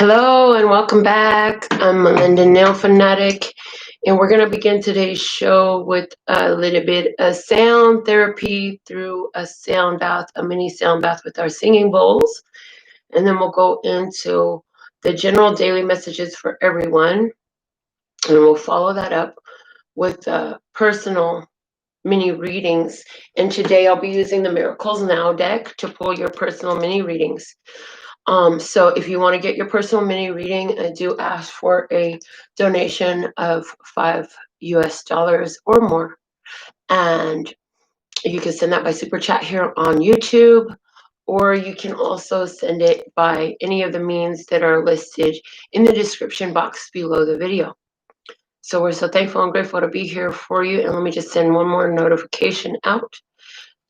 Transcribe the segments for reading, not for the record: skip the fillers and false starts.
Hello and welcome back. I'm Melinda NailFanatic, and we're going to begin today's show with a little bit of sound therapy through a sound bath, a mini sound bath with our singing bowls. And then we'll go into the general daily messages for everyone, and we'll follow that up with personal mini readings. And today I'll be using the Miracles Now deck to pull your personal mini readings. So if you want to get your personal mini reading, I do ask for a donation of $5 or more. And you can send that by super chat here on YouTube, or you can also send it by any of the means that are listed in the description box below the video. So we're so thankful and grateful to be here for you. And let me just send one more notification out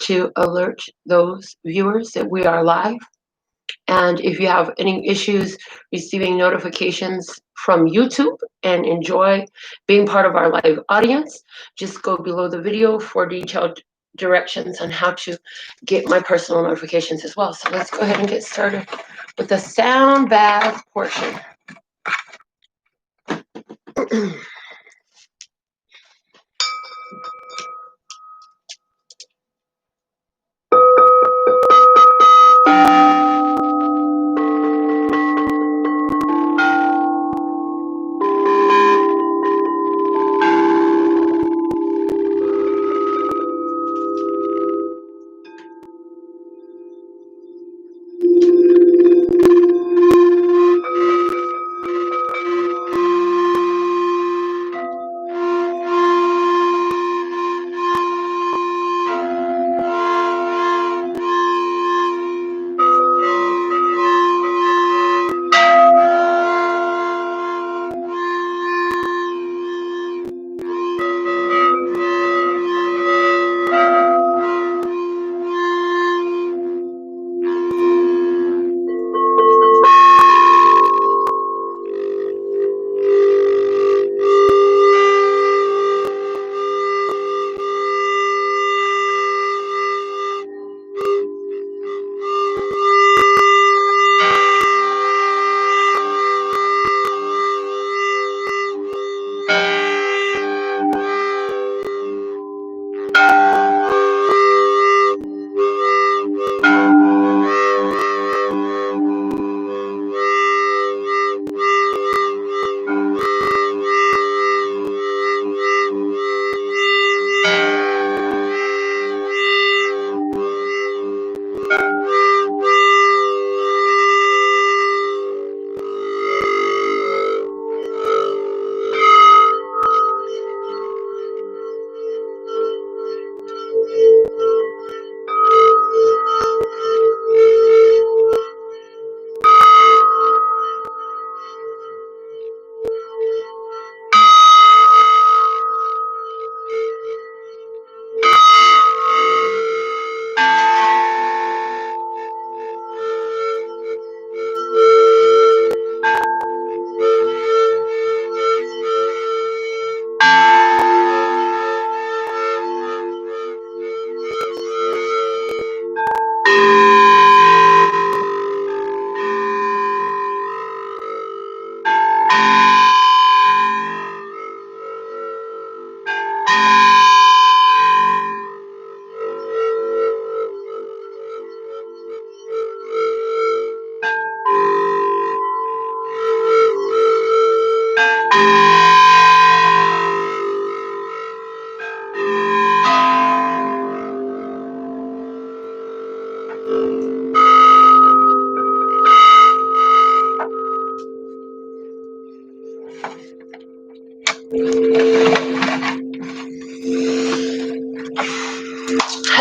to alert those viewers that we are live. And if you have any issues receiving notifications from YouTube and enjoy being part of our live audience, just go below the video for detailed directions on how to get my personal notifications as well. So let's go ahead and get started with the sound bath portion.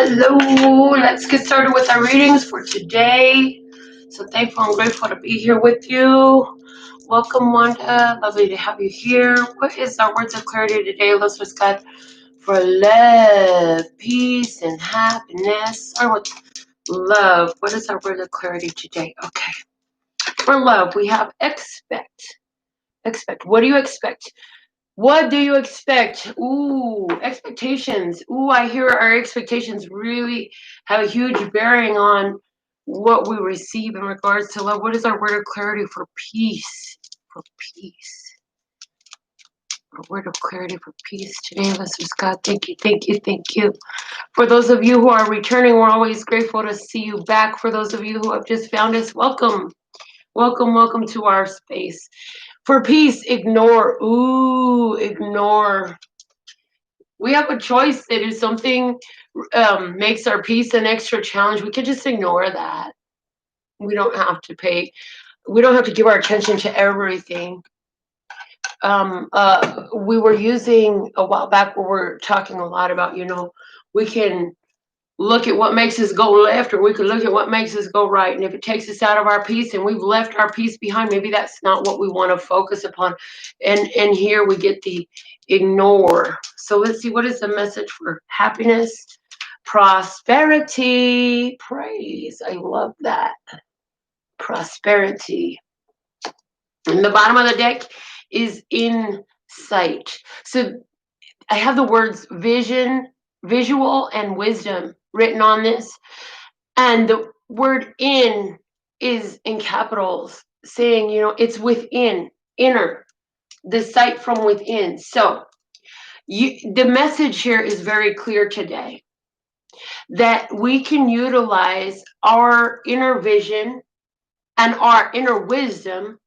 Hello, let's get started with our readings for today. So thankful and grateful to be here with you. Welcome, Wanda. Lovely to have you here. What is our words of clarity today? Let's just God for love, peace, and happiness. Start with love. What is our word of clarity today? Okay. For love, we have expect. Expect. What do you expect? What do you expect? Ooh, expectations. Ooh, I hear our expectations really have a huge bearing on what we receive in regards to love. What is our word of clarity for peace? For peace. Our word of clarity for peace today, listeners. God, thank you, thank you, thank you. For those of you who are returning, we're always grateful to see you back. For those of you who have just found us, welcome. Welcome, welcome to our space. For peace, ignore. Ooh, ignore. We have a choice that if something makes our peace an extra challenge, we could just ignore that. We don't have to give our attention to everything. We were using a while back where we're talking a lot about, we can look at what makes us go left, or we could look at what makes us go right. And if it takes us out of our peace and we've left our peace behind, maybe that's not what we want to focus upon. And here we get the ignore. So let's see, what is the message for happiness? Prosperity. Praise. I love that. Prosperity. And the bottom of the deck is insight. So I have the words vision, visual, and wisdom written on this. And the word in is in capitals, saying, it's within, inner, the sight from within. So the message here is very clear today, that we can utilize our inner vision and our inner wisdom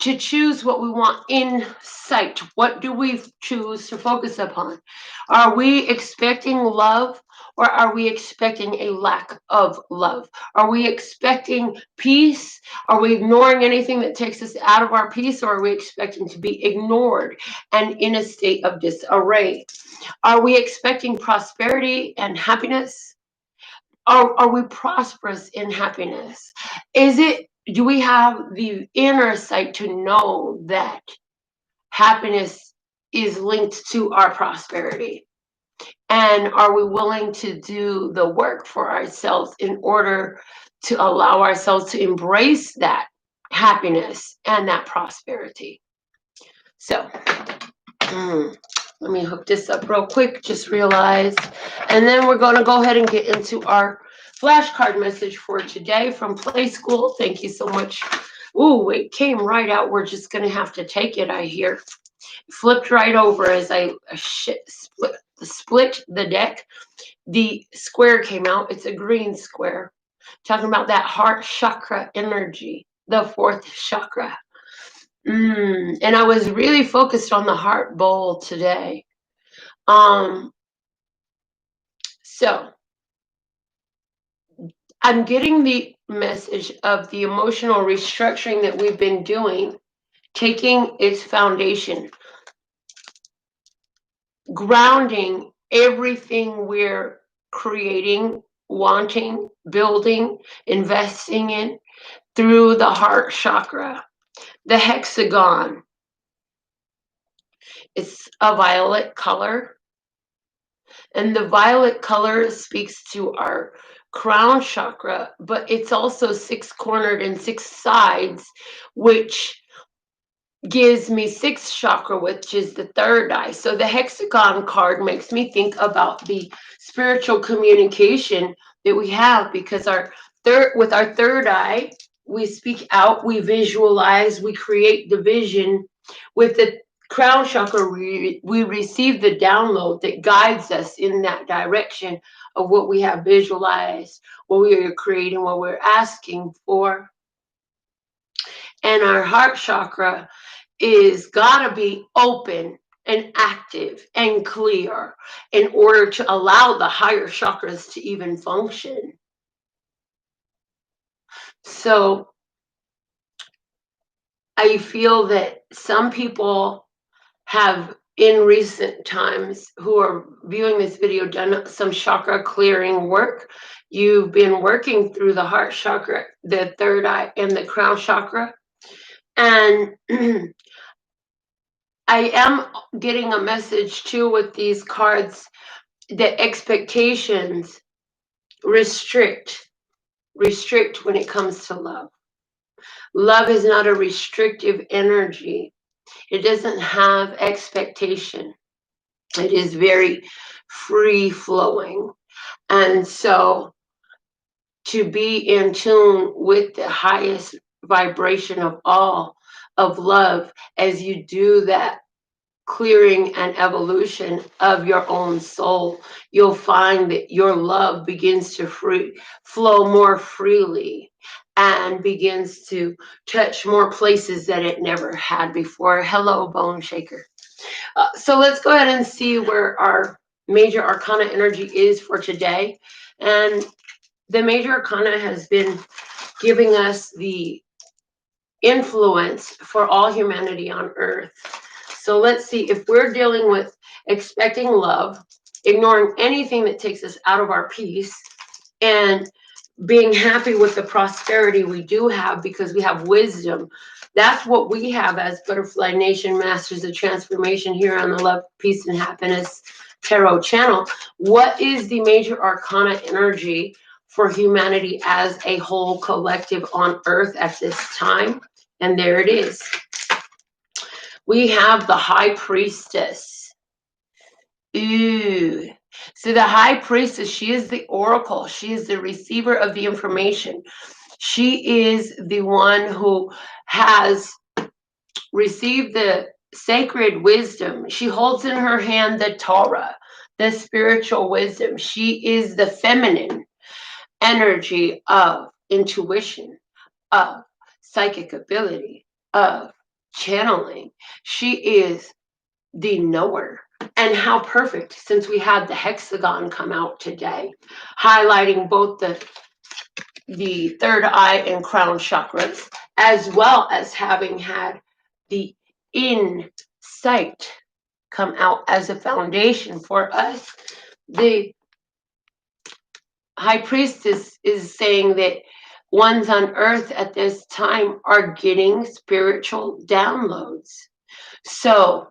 to choose what we want in sight. What do we choose to focus upon? Are we expecting love, or are we expecting a lack of love? Are we expecting peace? Are we ignoring anything that takes us out of our peace, or are we expecting to be ignored and in a state of disarray? Are we expecting prosperity and happiness? Are we prosperous in happiness? Do we have the inner sight to know that happiness is linked to our prosperity? And are we willing to do the work for ourselves in order to allow ourselves to embrace that happiness and that prosperity? So, let me hook this up real quick, just realized. And then we're going to go ahead and get into our flashcard message for today from Playskool. Thank you so much. Ooh, it came right out. We're just going to have to take it, I hear. Flipped right over as I split the deck. The square came out. It's a green square. Talking about that heart chakra energy, the fourth chakra. And I was really focused on the heart bowl today. So I'm getting the message of the emotional restructuring that we've been doing, taking its foundation, grounding everything we're creating, wanting, building, investing in through the heart chakra. The hexagon, it's a violet color, and the violet color speaks to our crown chakra, but it's also six-cornered and six sides, which gives me sixth chakra, which is the third eye. So the hexagon card makes me think about the spiritual communication that we have, because with our third eye, we speak out, we visualize, we create the vision. With the crown chakra, we receive the download that guides us in that direction of what we have visualized, what we are creating, what we're asking for. And our heart chakra is gotta be open and active and clear in order to allow the higher chakras to even function. So I feel that some people have, in recent times, who are viewing this video, done some chakra clearing work. You've been working through the heart chakra, the third eye, and the crown chakra. And I am getting a message too with these cards that expectations restrict when it comes to love. Love is not a restrictive energy. It doesn't have expectation. It is very free flowing. And so to be in tune with the highest vibration of all, of love, as you do that clearing and evolution of your own soul, you'll find that your love begins to flow more freely and begins to touch more places that it never had before. Hello, Bone Shaker. So let's go ahead and see where our major arcana energy is for today. And the major arcana has been giving us the influence for all humanity on earth. So let's see, if we're dealing with expecting love, ignoring anything that takes us out of our peace, and being happy with the prosperity we do have because we have wisdom. That's what we have as Butterfly Nation Masters of Transformation here on the Love, Peace, and Happiness Tarot channel. What is the major arcana energy for humanity as a whole collective on earth at this time? And there it is. We have the High Priestess. Ooh. So the High Priestess, she is the oracle. She is the receiver of the information. She is the one who has received the sacred wisdom. She holds in her hand the Torah, the spiritual wisdom. She is the feminine energy of intuition, of psychic ability, of channeling. She is the knower. And how perfect, since we had the hexagon come out today, highlighting both the third eye and crown chakras, as well as having had the insight come out as a foundation for us. The High Priestess is saying that ones on earth at this time are getting spiritual downloads. So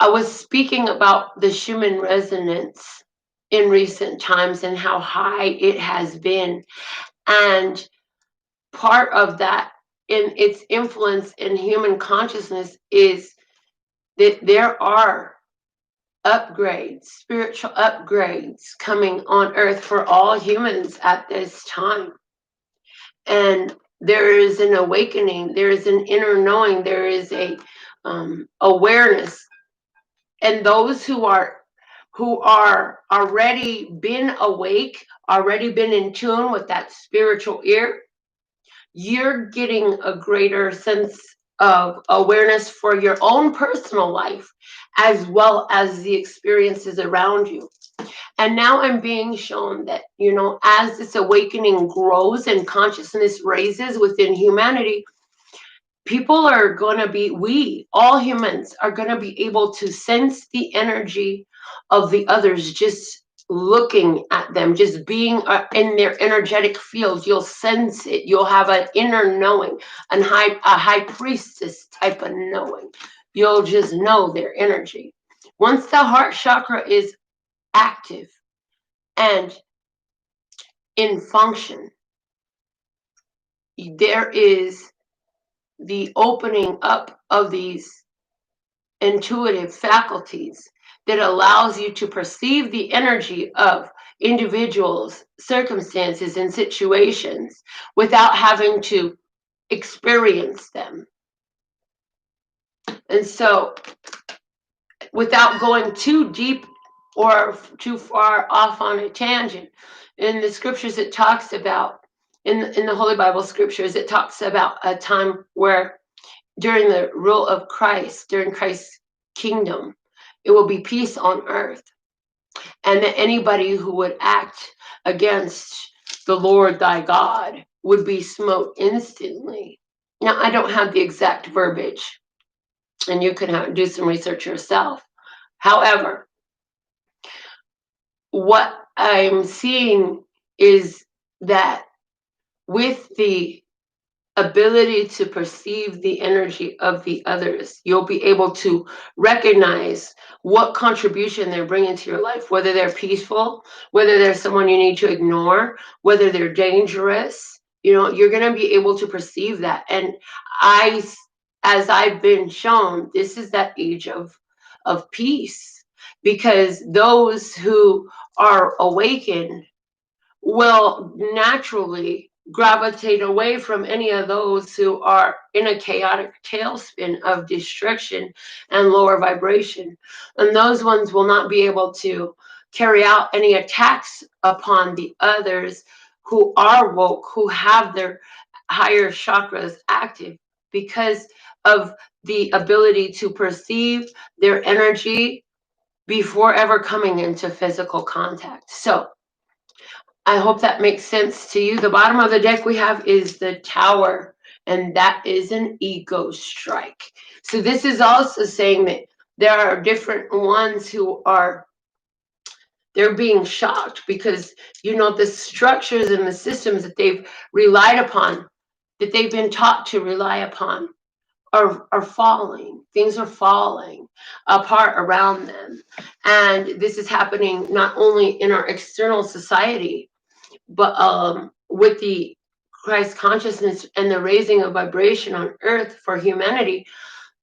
I was speaking about the Schumann resonance in recent times and how high it has been. And part of that in its influence in human consciousness is that there are upgrades, spiritual upgrades coming on earth for all humans at this time. And there is an awakening, there is an inner knowing, there is a awareness. And those who are already been awake, already been in tune with that spiritual ear, you're getting a greater sense of awareness for your own personal life, as well as the experiences around you. And now I'm being shown that, as this awakening grows and consciousness raises within humanity, people are going to be, all humans are going to be able to sense the energy of the others, just looking at them, just being in their energetic fields. You'll sense it. You'll have an inner knowing, a high priestess type of knowing. You'll just know their energy. Once the heart chakra is active and in function, there is the opening up of these intuitive faculties that allows you to perceive the energy of individuals, circumstances, and situations without having to experience them. And so, without going too deep or too far off on a tangent, in the scriptures it talks about, in the Holy Bible scriptures, it talks about a time where during the rule of Christ, during Christ's kingdom, it will be peace on earth. And that anybody who would act against the Lord thy God would be smote instantly. Now, I don't have the exact verbiage, and you can do some research yourself. However, what I'm seeing is that with the ability to perceive the energy of the others, you'll be able to recognize what contribution they're bringing to your life, whether they're peaceful, whether they're someone you need to ignore, whether they're dangerous. You're going to be able to perceive that. And as I've been shown, this is that age of peace, because those who are awakened will naturally gravitate away from any of those who are in a chaotic tailspin of destruction and lower vibration. And those ones will not be able to carry out any attacks upon the others who are woke, who have their higher chakras active, because of the ability to perceive their energy before ever coming into physical contact. So I hope that makes sense to you. The bottom of the deck we have is the Tower, and that is an ego strike. So this is also saying that there are different ones who are, they're being shocked because, you know, the structures and the systems that they've relied upon, that they've been taught to rely upon, are falling. Things are falling apart around them. And this is happening not only in our external society, but with the Christ consciousness and the raising of vibration on earth for humanity,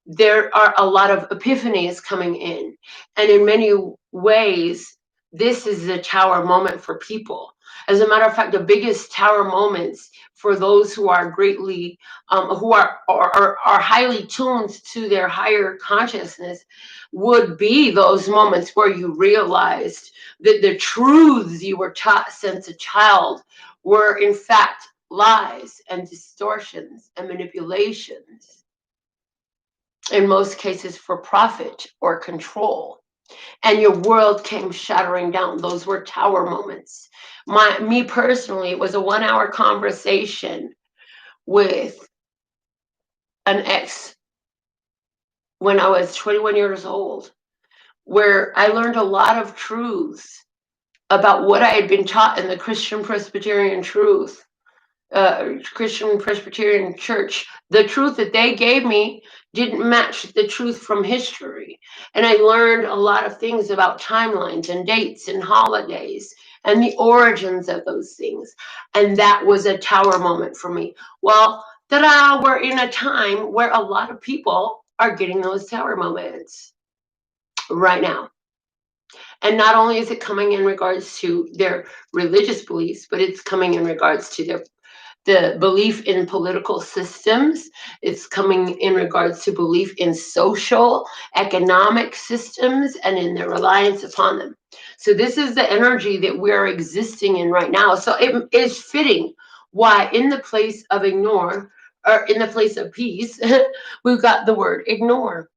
there are a lot of epiphanies coming in. And in many ways, this is the Tower moment for people. As a matter of fact, the biggest Tower moments for those who are greatly, who are highly tuned to their higher consciousness, would be those moments where you realized that the truths you were taught since a child were in fact lies and distortions and manipulations, in most cases for profit or control, and your world came shattering down. Those were Tower moments. Me personally, it was a 1-hour conversation with an ex when I was 21 years old, where I learned a lot of truths about what I had been taught in the Christian Presbyterian truth, Christian Presbyterian Church. The truth that they gave me didn't match the truth from history. And I learned a lot of things about timelines and dates and holidays and the origins of those things. And that was a Tower moment for me. Well, ta-da, we're in a time where a lot of people are getting those Tower moments right now. And not only is it coming in regards to their religious beliefs, but it's coming in regards to the belief in political systems. It's coming in regards to belief in social, economic systems, and in their reliance upon them. So this is the energy that we're existing in right now. So it is fitting why in the place of ignore, or in the place of peace, we've got the word ignore.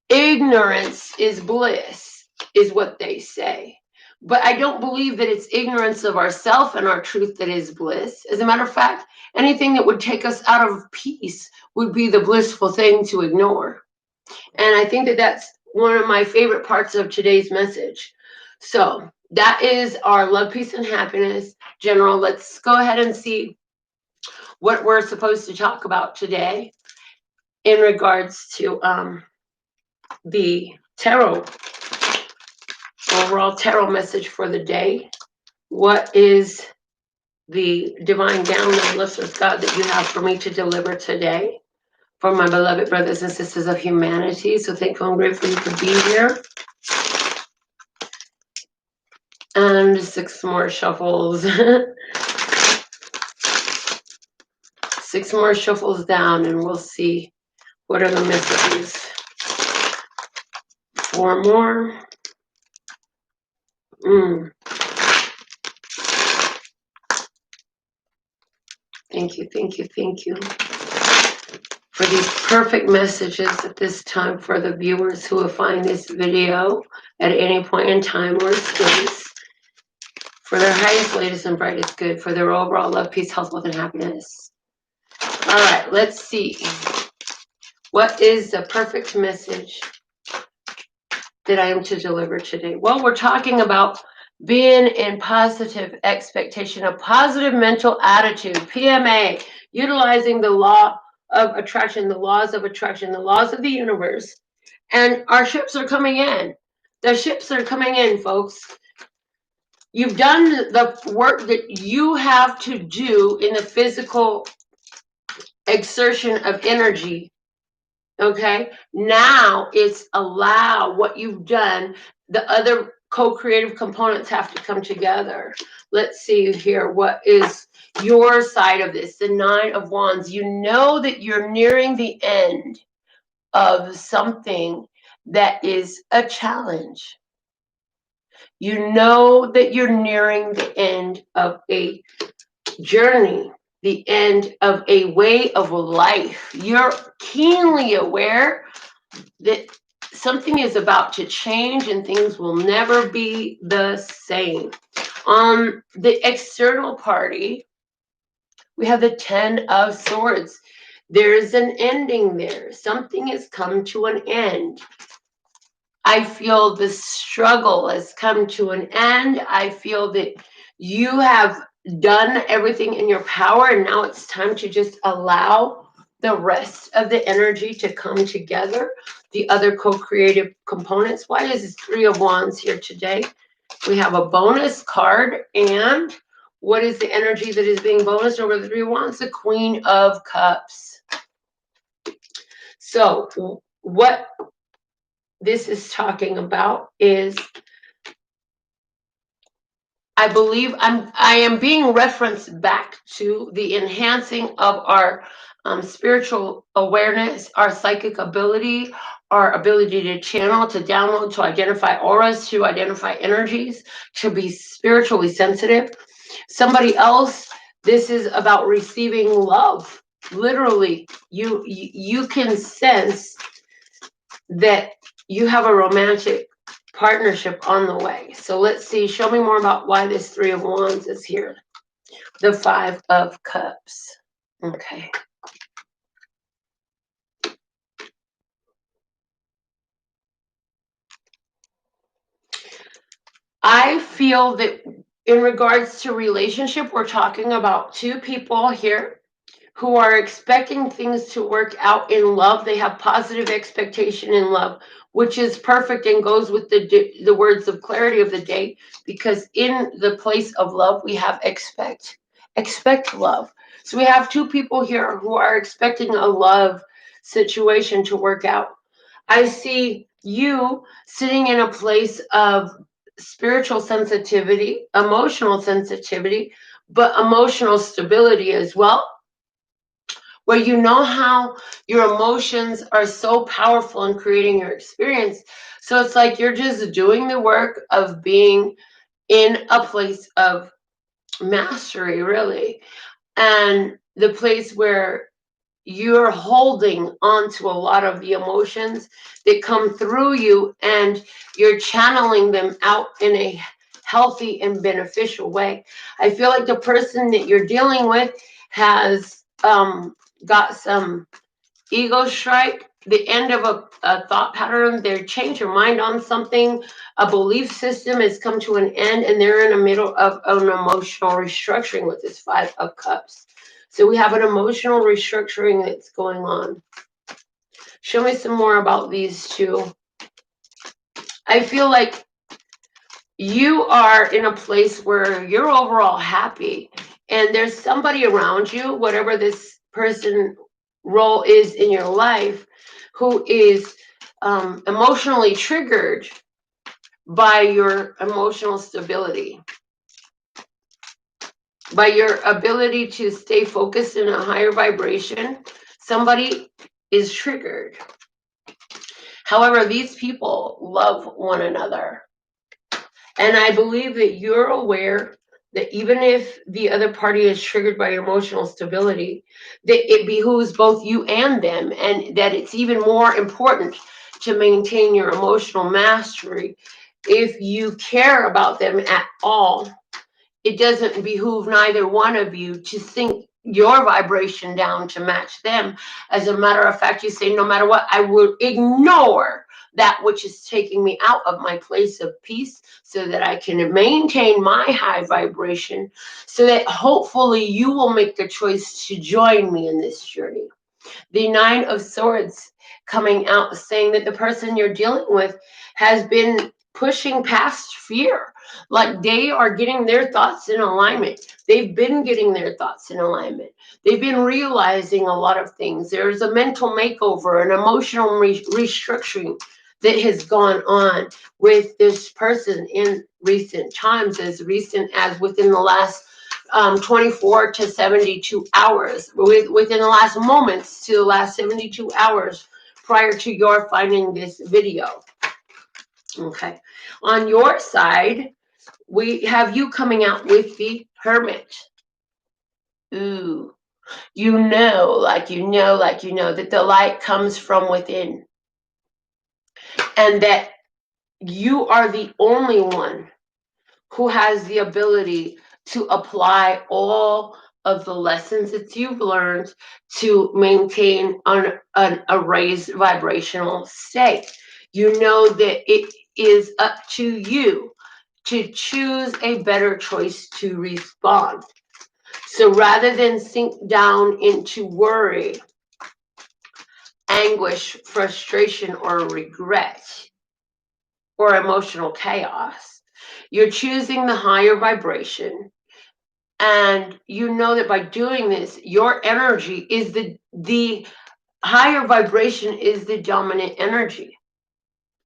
Ignorance is bliss, is what they say. But I don't believe that it's ignorance of ourself and our truth that is bliss. As a matter of fact, anything that would take us out of peace would be the blissful thing to ignore. And I think that that's one of my favorite parts of today's message. So that is our love, peace, and happiness. General, let's go ahead and see what we're supposed to talk about today in regards to the tarot. Overall tarot message for the day. What is the divine download, listeners, God, that you have for me to deliver today for my beloved brothers and sisters of humanity? So thankful and grateful you could be here. And 6 more shuffles. 6 more shuffles down, and we'll see what are the messages. 4 more. Thank you, thank you, thank you for these perfect messages at this time for the viewers who will find this video at any point in time or space, for their highest, latest, and brightest good, for their overall love, peace, health, wealth, and happiness. All right, let's see. What is the perfect message that I am to deliver today? Well, we're talking about being in positive expectation, a positive mental attitude, PMA, utilizing the law of attraction, the laws of attraction, the laws of the universe. And our ships are coming in. The ships are coming in, folks. You've done the work that you have to do in the physical exertion of energy. Okay, now it's allow what you've done, the other co-creative components have to come together. Let's see here. What is your side of this? The Nine of Wands. You know that you're nearing the end of something that is a challenge. You know that you're nearing the end of a journey, the end of a way of life. You're keenly aware that something is about to change and things will never be the same. On the external party, we have the Ten of Swords. There's an ending there. Something has come to an end. I feel the struggle has come to an end. I feel that you have done everything in your power, and now it's time to just allow the rest of the energy to come together, the other co-creative components. Why is this Three of Wands here today? We have a bonus card, and what is the energy that is being bonused over the Three of Wands? The Queen of Cups. So what this is talking about is, I believe I am being referenced back to the enhancing of our spiritual awareness, our psychic ability, our ability to channel, to download, to identify auras, to identify energies, to be spiritually sensitive. Somebody else, this is about receiving love. Literally, you can sense that you have a romantic partnership on the way. So let's see, show me more about why this Three of Wands is here. The Five of Cups. Okay. I feel that in regards to relationship, we're talking about two people here who are expecting things to work out in love. They have positive expectation in love, which is perfect and goes with the words of clarity of the day, because in the place of love, we have expect love. So we have two people here who are expecting a love situation to work out. I see you sitting in a place of spiritual sensitivity, emotional sensitivity, but emotional stability as well, where you know how your emotions are so powerful in creating your experience. So it's like you're just doing the work of being in a place of mastery, really, and the place where you're holding on to a lot of the emotions that come through you, and you're channeling them out in a healthy and beneficial way. I feel like the person that you're dealing with has got some ego strike, the end of a thought pattern. They change your mind on something. A belief system has come to an end, and they're in the middle of an emotional restructuring with this Five of Cups. So we have an emotional restructuring that's going on. Show me some more about these two. I feel like you are in a place where you're overall happy, and there's somebody around you, whatever this person role is in your life, who is emotionally triggered by your emotional stability, by your ability to stay focused in a higher vibration. Somebody is triggered. However, these people love one another. And I believe that you're aware that even if the other party is triggered by emotional stability, that it behooves both you and them, and that it's even more important to maintain your emotional mastery. If you care about them at all, it doesn't behoove neither one of you to sink your vibration down to match them. As a matter of fact, you say, no matter what, I will ignore that which is taking me out of my place of peace, so that I can maintain my high vibration, so that hopefully you will make the choice to join me in this journey. The Nine of Swords coming out, saying that the person you're dealing with has been pushing past fear. Like they are getting their thoughts in alignment. They've been getting their thoughts in alignment. They've been realizing a lot of things. There's a mental makeover, an emotional restructuring that has gone on with this person in recent times, as recent as within the last 24 to 72 hours, within the last moments to the last 72 hours prior to your finding this video. Okay. On your side, we have you coming out with the Hermit. Ooh. You know, like you know, like you know, that the light comes from within. And that you are the only one who has the ability to apply all of the lessons that you've learned to maintain a raised vibrational state. You know that it is up to you to choose a better choice to respond. So rather than sink down into worry, anguish, frustration, or regret, or emotional chaos, you're choosing the higher vibration. And you know that by doing this, your energy is the higher vibration is the dominant energy.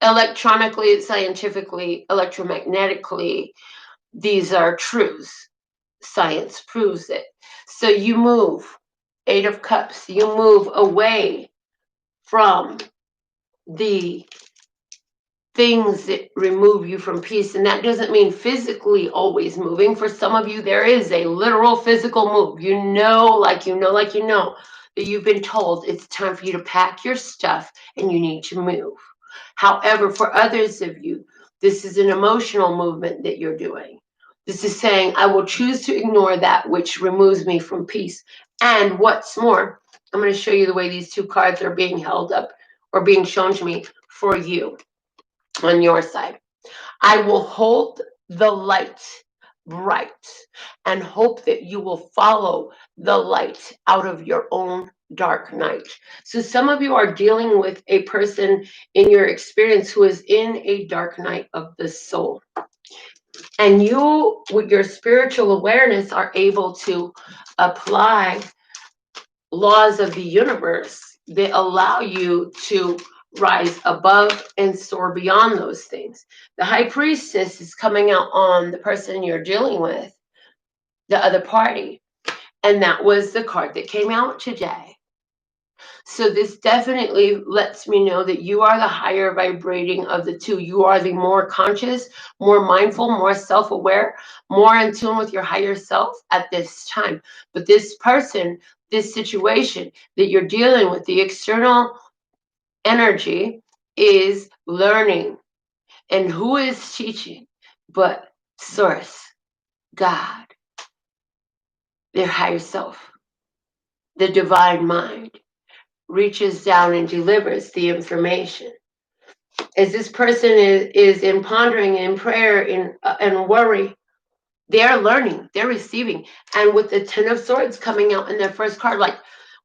Electronically, scientifically, electromagnetically, these are truths. Science proves it. So you move, Eight of Cups, you move away from the things that remove you from peace. And that doesn't mean physically always moving. For some of you, there is a literal physical move. You know, like you know, like you know, that you've been told it's time for you to pack your stuff and you need to move. However, for others of you, this is an emotional movement that you're doing. This is saying, I will choose to ignore that which removes me from peace. And what's more, I'm going to show you the way these two cards are being held up or being shown to me for you on your side. I will hold the light bright and hope that you will follow the light out of your own dark night. So some of you are dealing with a person in your experience who is in a dark night of the soul. And you, with your spiritual awareness, are able to apply laws of the universe that allow you to rise above and soar beyond those things. The High Priestess is coming out on the person you're dealing with, the other party. And that was the card that came out today. So this definitely lets me know that you are the higher vibrating of the two. You are the more conscious, more mindful, more self-aware, more in tune with your higher self at this time. But this person, this situation that you're dealing with, the external energy is learning. And who is teaching but Source, God, their higher self, the divine mind, reaches down and delivers the information. As this person is in pondering, in prayer, in worry, they're learning, they're receiving. And with the Ten of Swords coming out in their first card, like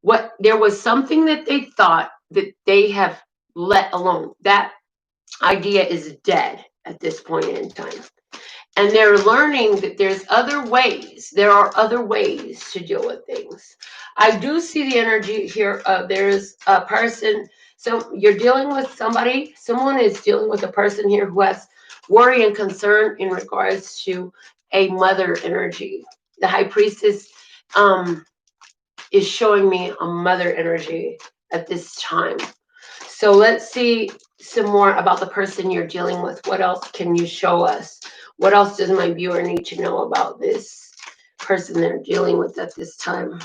what there was something that they thought that they have let alone. That idea is dead at this point in time. And they're learning that there's other ways. There are other ways to deal with things. I do see the energy here. There's a person. So you're dealing with somebody. Someone is dealing with a person here who has worry and concern in regards to a mother energy. The High Priestess is showing me a mother energy at this time. So let's see some more about the person you're dealing with. What else can you show us? What else does my viewer need to know about this person they're dealing with at this time?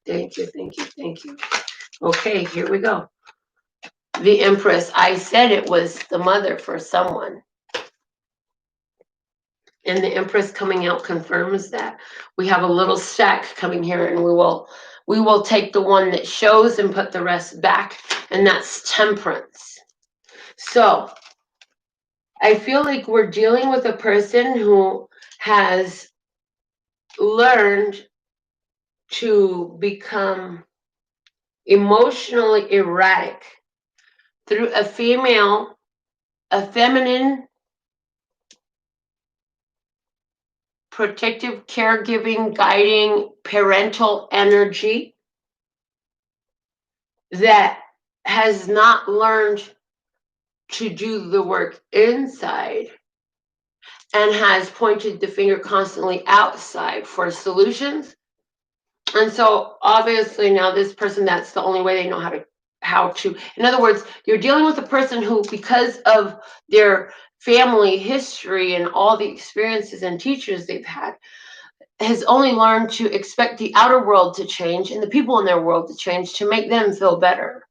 Thank you, thank you, thank you. Okay, here we go. The Empress. I said it was the mother for someone. And the Empress coming out confirms that. We have a little stack coming here, and we will take the one that shows and put the rest back, and that's Temperance. So I feel like we're dealing with a person who has learned to become emotionally erratic through a feminine, protective, caregiving, guiding, parental energy that has not learned to do the work inside and has pointed the finger constantly outside for solutions. And so obviously now this person, that's the only way they know how to, in other words, you're dealing with a person who, because of their family history and all the experiences and teachers they've had, has only learned to expect the outer world to change and the people in their world to change to make them feel better.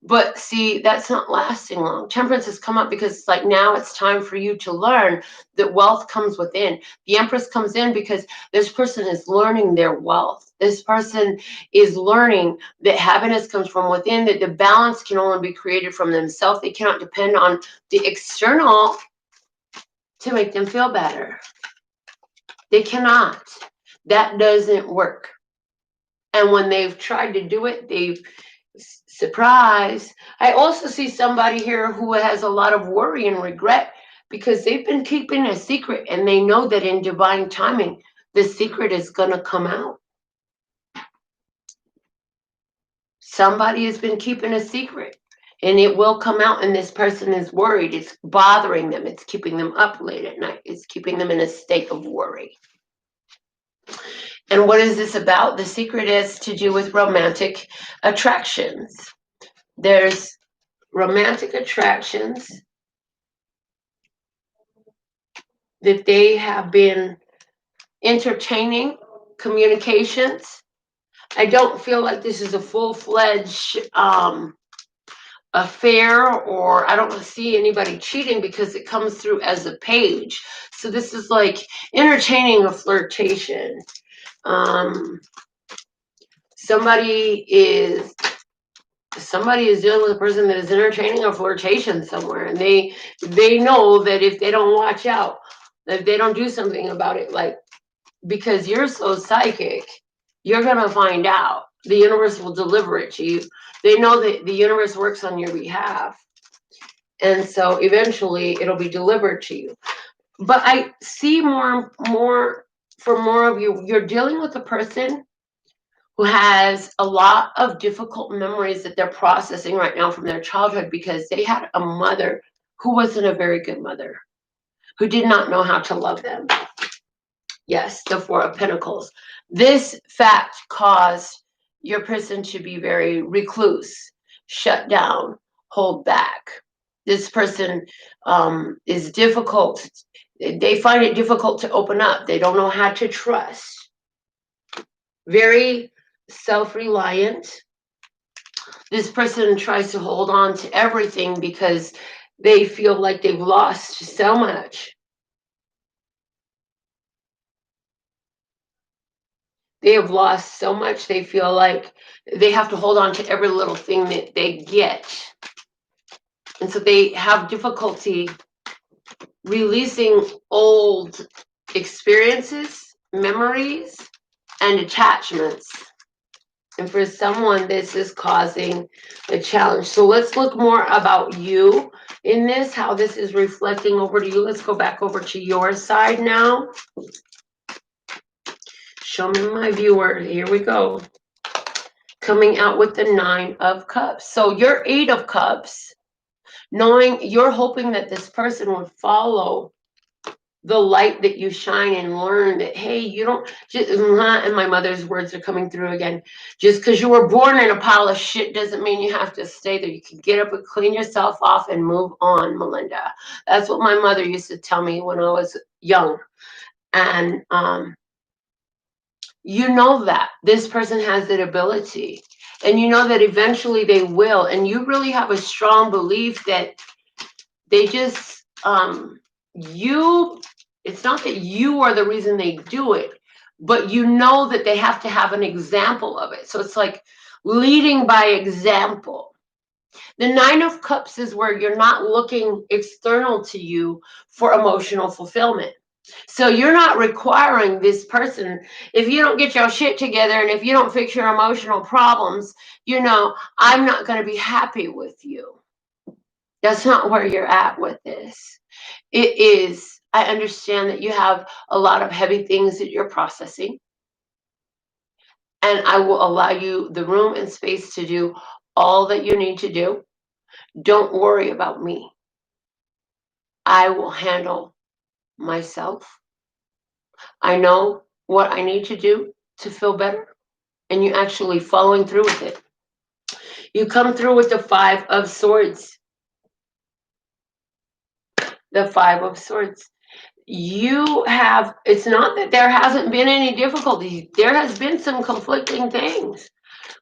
But see, that's not lasting long. Temperance has come up because it's like, now it's time for you to learn that wealth comes within. The Empress comes in because this person is learning their wealth. This person is learning that happiness comes from within, that the balance can only be created from themselves. They cannot depend on the external to make them feel better. They cannot. That doesn't work. And when they've tried to do it, they've surprise. I also see somebody here who has a lot of worry and regret because they've been keeping a secret, and they know that in divine timing, the secret is going to come out. Somebody has been keeping a secret, and it will come out, and this person is worried. It's bothering them. It's keeping them up late at night. It's keeping them in a state of worry. And what is this about? The secret is to do with romantic attractions. There's romantic attractions that they have been entertaining, communications. I don't feel like this is a full-fledged affair, or I don't see anybody cheating because it comes through as a page. So this is like entertaining a flirtation. Somebody is dealing with a person that is entertaining a flirtation somewhere, and they know that if they don't watch out, if they don't do something about it, like, because you're so psychic, you're going to find out. The universe will deliver it to you. They know that the universe works on your behalf. And so eventually it'll be delivered to you. But I see more of you. You're dealing with a person who has a lot of difficult memories that they're processing right now from their childhood, because they had a mother who wasn't a very good mother, who did not know how to love them. Yes, the Four of Pentacles. This fact caused your person to be very recluse, shut down, hold back. This person is difficult. They find it difficult to open up. They don't know how to trust. Very self-reliant. This person tries to hold on to everything because they feel like they've lost so much. They have lost so much, they feel like they have to hold on to every little thing that they get. And so they have difficulty releasing old experiences, memories, and attachments. And for someone, this is causing a challenge. So let's look more about you in this, how this is reflecting over to you. Let's go back over to your side now. Show me my viewer. Here we go. Coming out with the Nine of Cups. So you're Eight of Cups, knowing you're hoping that this person would follow the light that you shine and learn that, hey, you don't just, and my mother's words are coming through again, just because you were born in a pile of shit doesn't mean you have to stay there. You can get up and clean yourself off and move on, Melinda. That's what my mother used to tell me when I was young. And you know that this person has that ability, and you know that eventually they will, and you really have a strong belief that they just it's not that you are the reason they do it, but you know that they have to have an example of it. So it's like leading by example. The Nine of Cups is where you're not looking external to you for emotional fulfillment. So you're not requiring this person, if you don't get your shit together and if you don't fix your emotional problems, I'm not going to be happy with you. That's not where you're at with this. It is, I understand that you have a lot of heavy things that you're processing, and I will allow you the room and space to do all that you need to do. Don't worry about me. I will handle myself. I know what I need to do to feel better, and you actually following through with it. You come through with the Five of Swords. The Five of Swords. You have, it's not that there hasn't been any difficulties. There has been some conflicting things.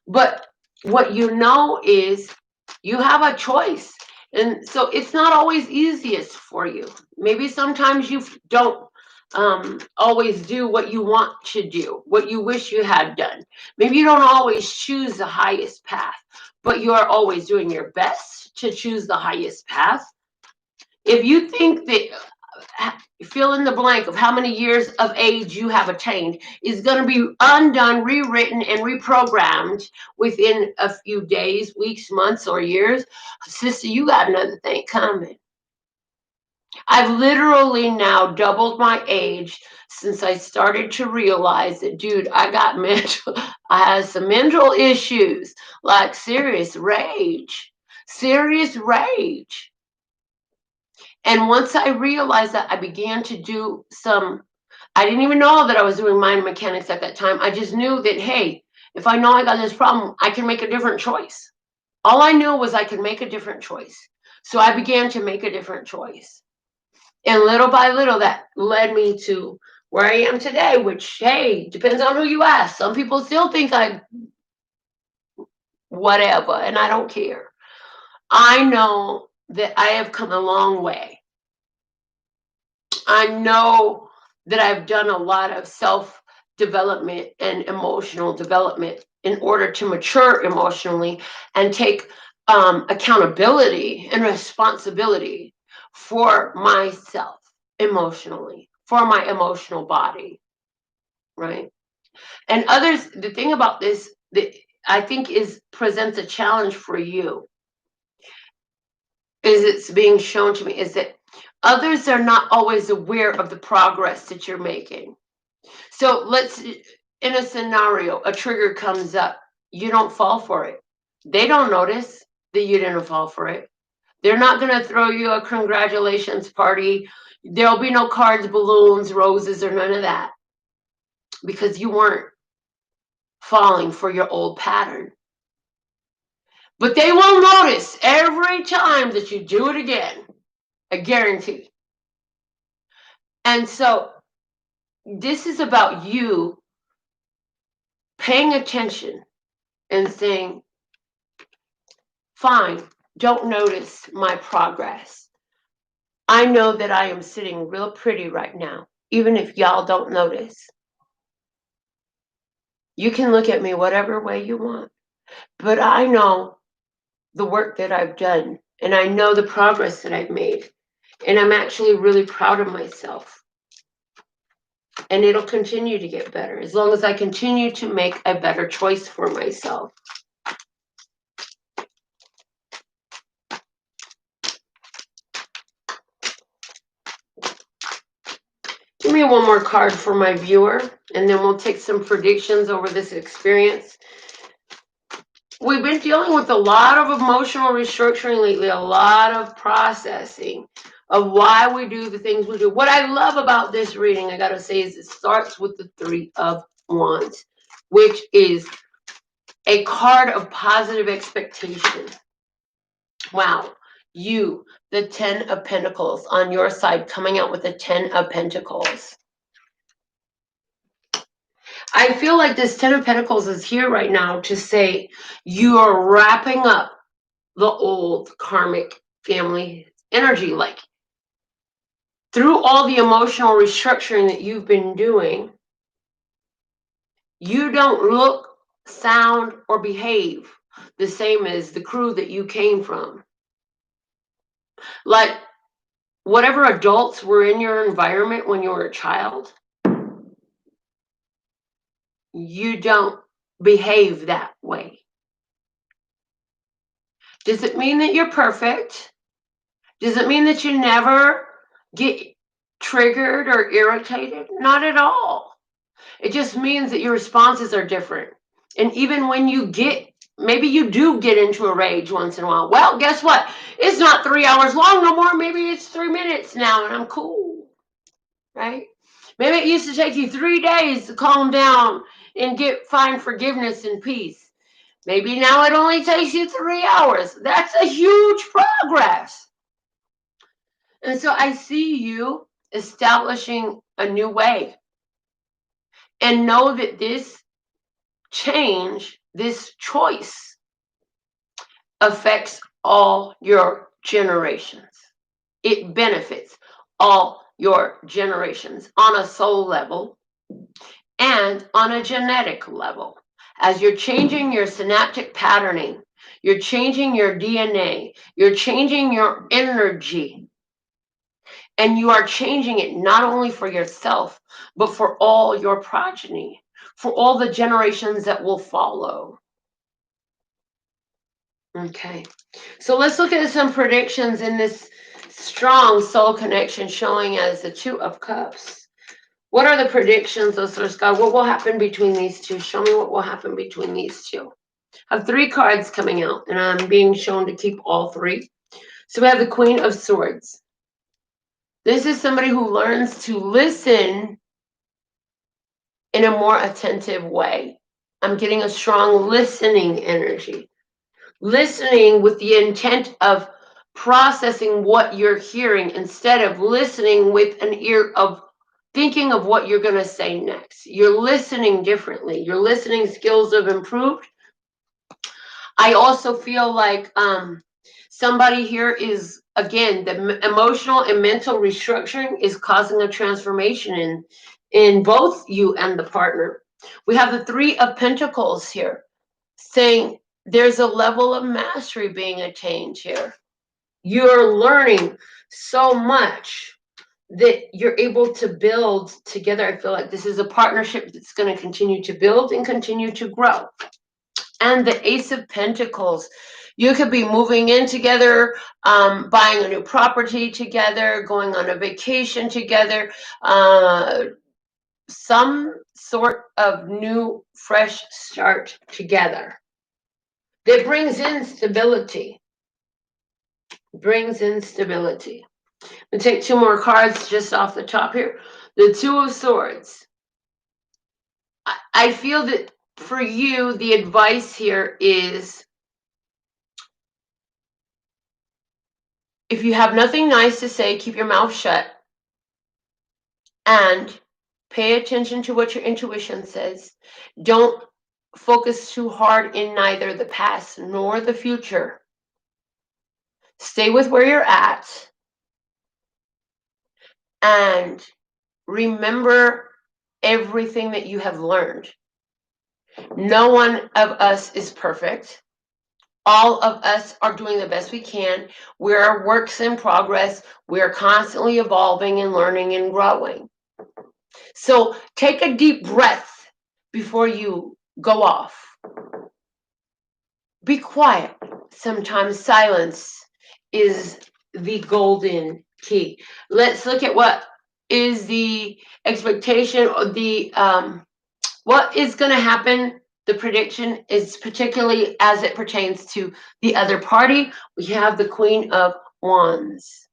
But what you know is you have a choice. And so it's not always easiest for you. Maybe sometimes you don't always do what you want to do, what you wish you had done. Maybe you don't always choose the highest path, but you are always doing your best to choose the highest path. If you think that fill in the blank of how many years of age you have attained is going to be undone, rewritten, and reprogrammed within a few days, weeks, months, or years, sister, you got another thing coming. I've literally now doubled my age since I started to realize that, dude, I had some mental issues, like serious rage. And once I realized that, I began to do I didn't even know that I was doing mind mechanics at that time. I just knew that, hey, if I know I got this problem, I can make a different choice. All I knew was I could make a different choice. So I began to make a different choice. And little by little, that led me to where I am today, which, hey, depends on who you ask. Some people still think I whatever, and I don't care. I know that I have come a long way. I know that I've done a lot of self-development and emotional development in order to mature emotionally and take accountability and responsibility for myself emotionally, for my emotional body, right? And others, the thing about this that I think presents a challenge for you is it's being shown to me is that others are not always aware of the progress that you're making. So let's, in a scenario, a trigger comes up, you don't fall for it. They don't notice that you didn't fall for it. They're not going to throw you a congratulations party. There'll be no cards, balloons, roses, or none of that because you weren't falling for your old pattern. But they will notice every time that you do it again. I guarantee. And so this is about you paying attention and saying, fine, don't notice my progress. I know that I am sitting real pretty right now, even if y'all don't notice. You can look at me whatever way you want, but I know the work that I've done, and I know the progress that I've made, and I'm actually really proud of myself. And it'll continue to get better as long as I continue to make a better choice for myself. Give me one more card for my viewer, and then we'll take some predictions over this experience. We've been dealing with a lot of emotional restructuring lately, a lot of processing of why we do the things we do. What I love about this reading, I got to say, is it starts with the Three of Wands, which is a card of positive expectation. Wow. You, the Ten of Pentacles on your side, coming out with the Ten of Pentacles. I feel like this Ten of Pentacles is here right now to say you are wrapping up the old karmic family energy. Like through all the emotional restructuring that you've been doing, you don't look, sound, or behave the same as the crew that you came from. Like whatever adults were in your environment when you were a child, you don't behave that way. Does it mean that you're perfect? Does it mean that you never get triggered or irritated? Not at all. It just means that your responses are different. And even when you get maybe you do get into a rage once in a while. Well, guess what? It's not 3 hours long no more. Maybe it's 3 minutes now, and I'm cool, right? Maybe it used to take you 3 days to calm down and find forgiveness and peace. Maybe now it only takes you 3 hours. That's a huge progress. And so I see you establishing a new way. And know that this change, this choice, affects all your generations. It benefits all your generations on a soul level and on a genetic level. As you're changing your synaptic patterning, you're changing your DNA, you're changing your energy, and you are changing it not only for yourself, but for all your progeny, for all the generations that will follow. Okay, so let's look at some predictions in this strong soul connection showing as the Two of Cups. What are the predictions of Source God? What will happen between these two? Show me what will happen between these two. I have 3 cards coming out, and I'm being shown to keep all 3. So we have the Queen of Swords. This is somebody who learns to listen in a more attentive way. I'm getting a strong listening energy. Listening with the intent of processing what you're hearing instead of listening with an ear of thinking of what you're going to say next. You're listening differently. Your listening skills have improved. I also feel like somebody here is, again, the emotional and mental restructuring is causing a transformation in both you and the partner. We have the 3 of Pentacles here, saying there's a level of mastery being attained here. You're learning so much that you're able to build together. I feel like this is a partnership that's going to continue to build and continue to grow. And the Ace of Pentacles, you could be moving in together, buying a new property together, going on a vacation together, some sort of new, fresh start together. That brings in stability. Brings in stability. We'll take 2 more cards just off the top here. The Two of Swords. I feel that for you, the advice here is, if you have nothing nice to say, keep your mouth shut and pay attention to what your intuition says. Don't focus too hard in neither the past nor the future. Stay with where you're at and remember everything that you have learned. No one of us is perfect. All of us are doing the best we can. We're works in progress. We're constantly evolving and learning and growing. So take a deep breath before you go off. Be quiet. Sometimes silence is the golden key. Let's look at what is the expectation or the what is going to happen. The prediction is particularly as it pertains to the other party. We have the Queen of Wands.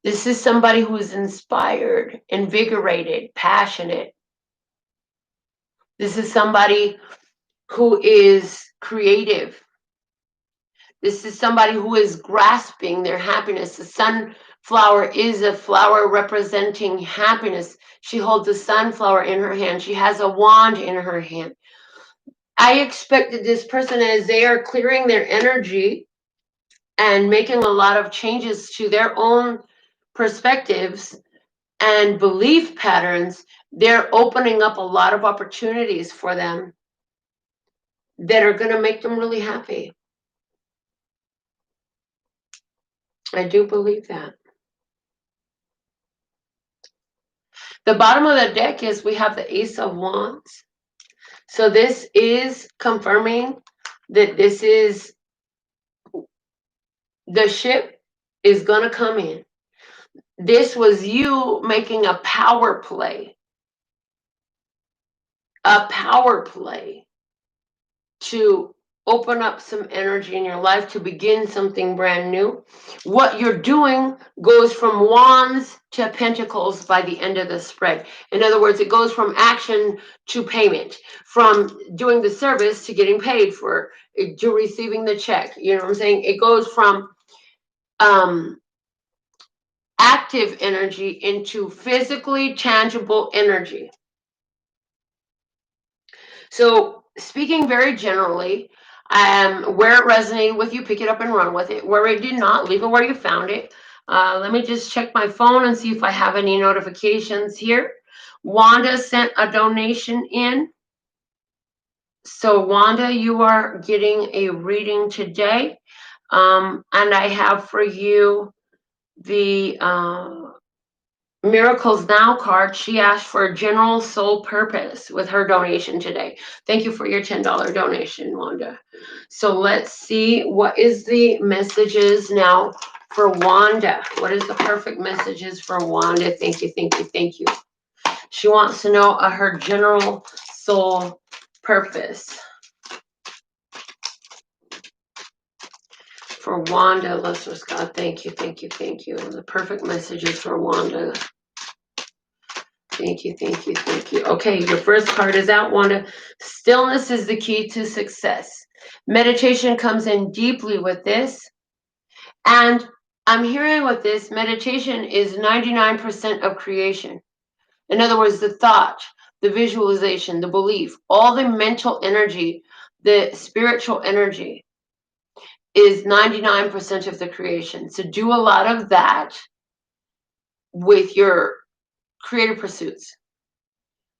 This is somebody who is inspired, invigorated, passionate. This is somebody who is creative. This is somebody who is grasping their happiness. The sunflower is a flower representing happiness. She holds a sunflower in her hand. She has a wand in her hand. I expect that this person, as they are clearing their energy and making a lot of changes to their own perspectives and belief patterns, they're opening up a lot of opportunities for them that are going to make them really happy. I do believe that. The bottom of the deck is we have the Ace of Wands. So this is confirming that this is the ship is going to come in. This was you making a power play. A power play. to open up some energy in your life to begin something brand new. What you're doing goes from wands to pentacles by the end of the spread. In other words, it goes from action to payment, from doing the service to getting paid for it, to receiving the check. You know what I'm saying? It goes from active energy into physically tangible energy. So speaking very generally, where it resonated with you, pick it up and run with it. Where it did not, leave it where you found it. Let me just check my phone and see if I have any notifications here. Wanda sent a donation in. So Wanda, you are getting a reading today. And I have for you the Miracles Now card. She asked for a general soul purpose with her donation today. Thank you for your $10 donation, Wanda. So let's see, what is the messages now for Wanda? What is the perfect messages for Wanda? Thank you, thank you, thank you. She wants to know her general soul purpose. For Wanda, Lustrous God, thank you, thank you, thank you. The perfect messages for Wanda. Thank you, thank you, thank you. Okay, your first card is out, Wanda. Stillness is the key to success. Meditation comes in deeply with this. And I'm hearing with this, meditation is 99% of creation. In other words, the thought, the visualization, the belief, all the mental energy, the spiritual energy is 99% of the creation. So do a lot of that with your creative pursuits.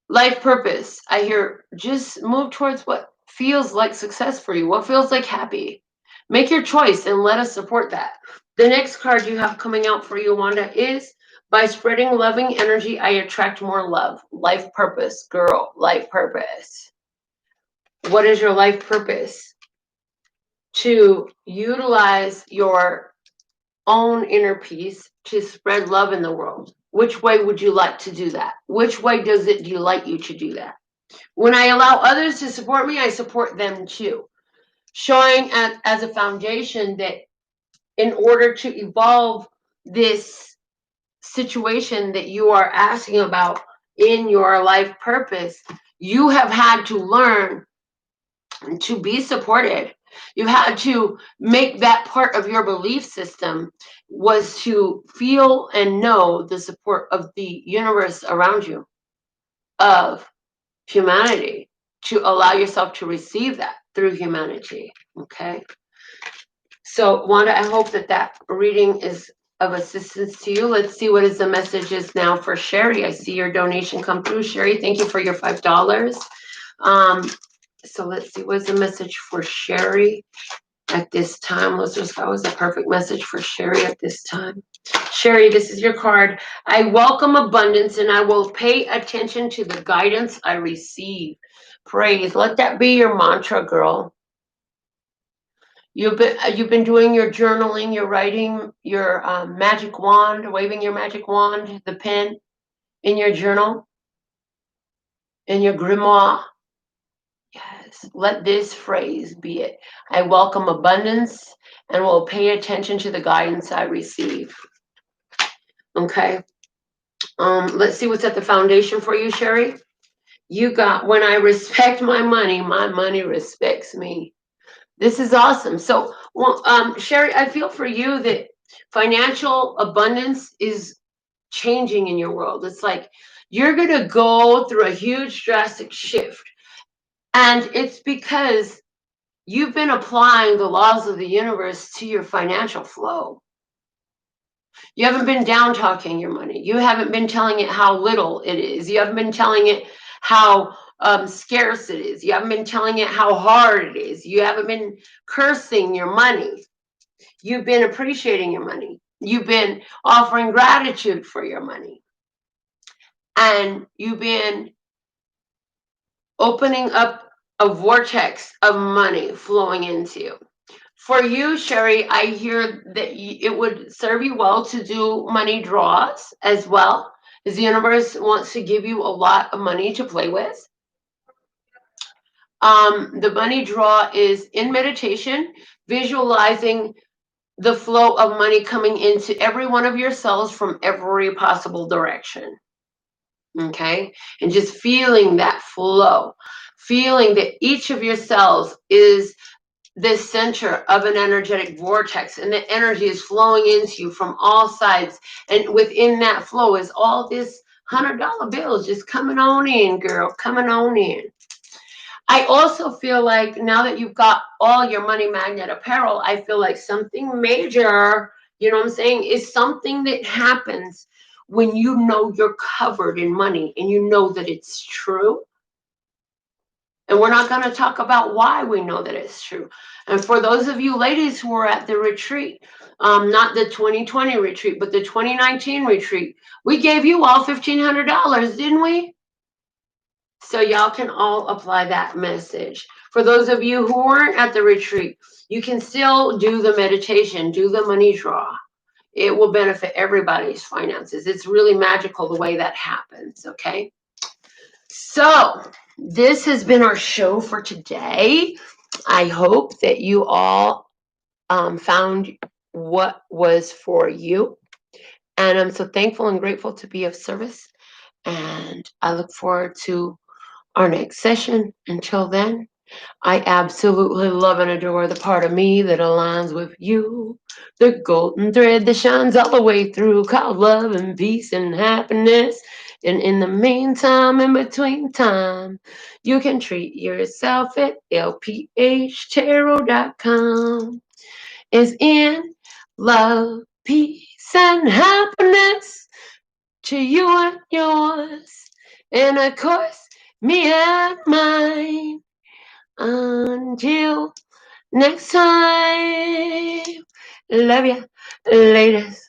Life purpose, I hear, just move towards what feels like success for you, what feels like happy. Make your choice and let us support that. The next card you have coming out for you, Wanda, is by spreading loving energy, I attract more love. Life purpose, girl, life purpose. What is your life purpose? To utilize your own inner peace to spread love in the world. Which way would you like to do that? Which way does it delight you to do that? When I allow others to support me, I support them too. Showing as a foundation that in order to evolve this situation that you are asking about in your life purpose, you have had to learn to be supported. You had to make that part of your belief system was to feel and know the support of the universe around you, of humanity, to allow yourself to receive that through humanity. Okay. So Wanda, I hope that that reading is of assistance to you. Let's see what is the messages now for Sherry. I see your donation come through. Sherry, thank you for your $5. So let's see, what's the message for Sherry at this time? That was a perfect message for Sherry at this time. Sherry, this is your card. I welcome abundance and I will pay attention to the guidance I receive. Praise. Let that be your mantra, girl. You've been doing your journaling, your writing, your magic wand, waving your magic wand, the pen in your journal, in your grimoire. Yes, let this phrase be it. I welcome abundance and will pay attention to the guidance I receive. Okay. Let's see what's at the foundation for you, Sherry. You got, when I respect my money respects me. This is awesome. So, Sherry, I feel for you that financial abundance is changing in your world. It's like you're going to go through a huge drastic shift. And it's because you've been applying the laws of the universe to your financial flow. You haven't been down talking your money. You haven't been telling it how little it is. You haven't been telling it how scarce it is. You haven't been telling it how hard it is. You haven't been cursing your money. You've been appreciating your money. You've been offering gratitude for your money. And you've been opening up a vortex of money flowing into you. For you, Sherry, I hear that it would serve you well to do money draws as well, as the universe wants to give you a lot of money to play with. The money draw is in meditation, visualizing the flow of money coming into every one of your cells from every possible direction. Okay? And just feeling that flow, feeling that each of your cells is the center of an energetic vortex, and the energy is flowing into you from all sides. And within that flow is all this $100 bills just coming on in, girl, coming on in. I also feel like now that you've got all your money magnet apparel, I feel like something major, you know what I'm saying, is something that happens when you know you're covered in money and you know that it's true. And we're not going to talk about why we know that it's true. And for those of you ladies who were at the retreat, not the 2020 retreat, but the 2019 retreat, we gave you all $1,500, didn't we? So y'all can all apply that message. For those of you who weren't at the retreat, you can still do the meditation, do the money draw. It will benefit everybody's finances. It's really magical the way that happens, okay? So this has been our show for today. I hope that you all found what was for you. And I'm so thankful and grateful to be of service. And I look forward to our next session. Until then, I absolutely love and adore the part of me that aligns with you. The golden thread that shines all the way through, called love and peace and happiness. And in the meantime, in between time, you can treat yourself at lphtarot.com. It's in love, peace, and happiness to you and yours. And of course, me and mine. Until next time, love ya, latest.